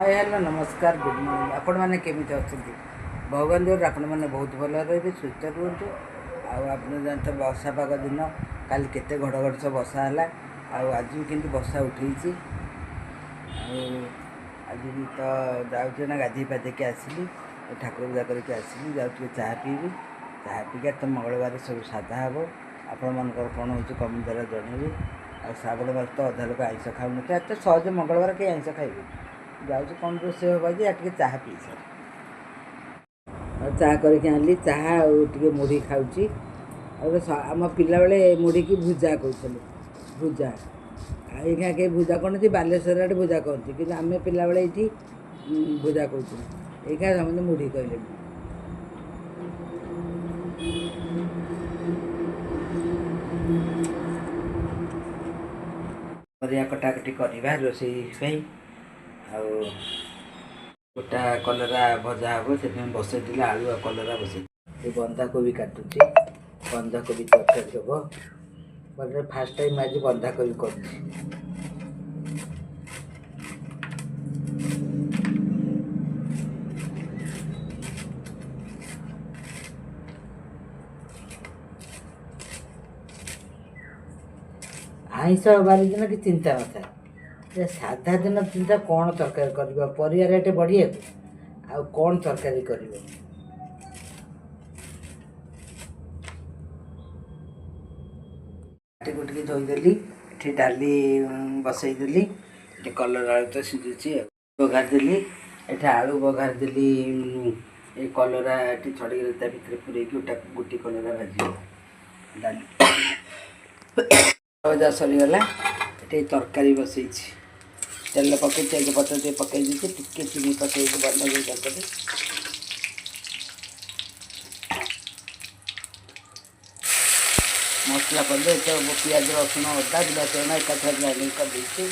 Hi hello नमस्कार good morning आपण मैंने केमी अच्छा भगवान जोर आपण मैंने बहुत भल रही सुस्थ रुहतु आप जानते वर्षा पाग दिन काली केते घड़घड़ सब वर्षा है आज भी किंतु वर्षा उठे आज भी तो जाऊँ ना गाधे पाधे आसली ठाकुर पूजा करके आसली जाऊँ चाह पीबी चाह पीका तो मंगलवार सब साधा हे आपण मन कौन हो कमेंट द्वारा जनइबी आ श्रावण मास तो अधा लोक आइंस खाऊन एत सहज मंगलवार कहीं आइंस खाइबे जाऊँ कौन रोषे होगा जे टे चाह पी सार चाह करके आनली चाह टे मुढ़ी खाऊँ आम पिला बेले मुढ़ी की भुजा कहते भुजा आईना कहीं भुजा कहते बालेश्वर आड़े भुजा कहते कि आम पिला बेले ये भुजा कहते ये समझते मुढ़ी कहले परिया कटाकटी करवा रोषे गोटा कलरा भजा हम से बसई आलू आ कलरा बसई बंधाकोबी काटुची बंधाकोबी तरकारी हम फास्ट टाइम आज बंधाकोबी कर आईंस बार दिन कि चिंता न था साधा दिन चिंता कौन तरकारी कर परिया रेट बढ़िया आ कौन तरकारी कर टे धोईदेली ये डाली बसईदेली ये कलर आलू तो सीझुची बघारदेली ये आलू बघारदेली ये कलरा ये छड़ी भितर पूरे गोटी कलरा भाजी डाली भजा सरीगला ये तरकारी बसई तेल पकई तेज पत्र पकई टी चीनी पकई बंद कर मसला पड़े तो पियाज रसुण अदा बिलाती एकाथर ग्राइंडिंग कर देती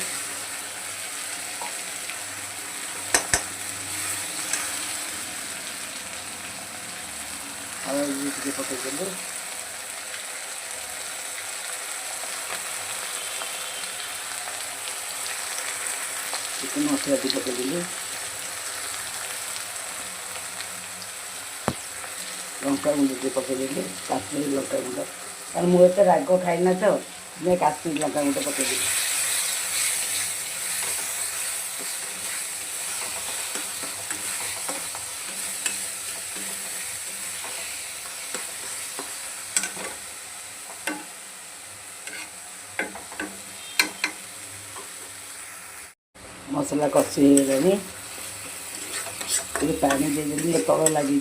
पकईदेलु चिकन मसला टी पकईदेलु लंका गुंड टे पकईदेली काश्मीरी लंका गुंड कारण मुझे राग खाइना तो मैं काश्मीर लंका गुंड पकईदेली मसला कषि होगा पानी देदेली तल लगी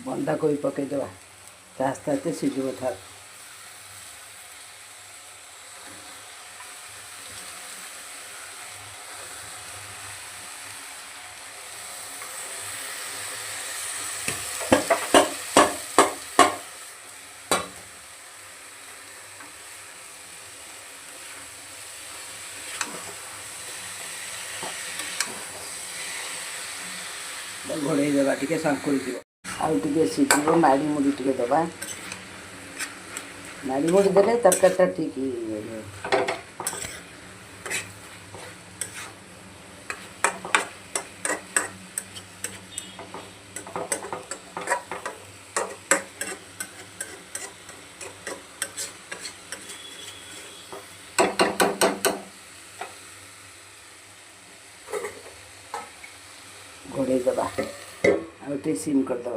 बंधाकोबी पकईदेवा आस्ते आस्ते सीझ था घोड़े देवा टे सांकुड़ी आउ टे सीझ माड़ी मुड़ी टे दबा माड़ी मुड़ी देने तरकारीटा ठीक घोड़े दबा आउटे सीम करदे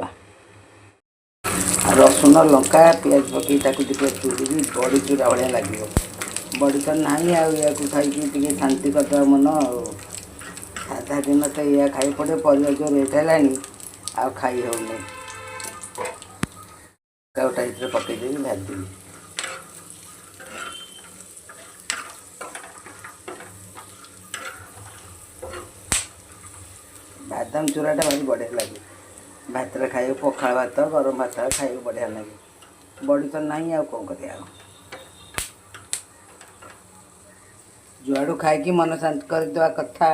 रसुण लंका पियाज पकई चूड़ी बड़ी चूड़ा भाया लगे बड़ी तो ना या खाई शांति करदे मन साधा दिन तो या खाई पड़े परिया जो रेट है खाई होनी टाइप पकईदेवी भाजदेवी बादाम चूराटा भारी बढ़िया लगे भात खाए पखाड़ भात गरम भात खाए बढ़िया लगे बड़ी तो नहीं आ कौन कर जुआड़ू खाई मन शांति करदे कथा।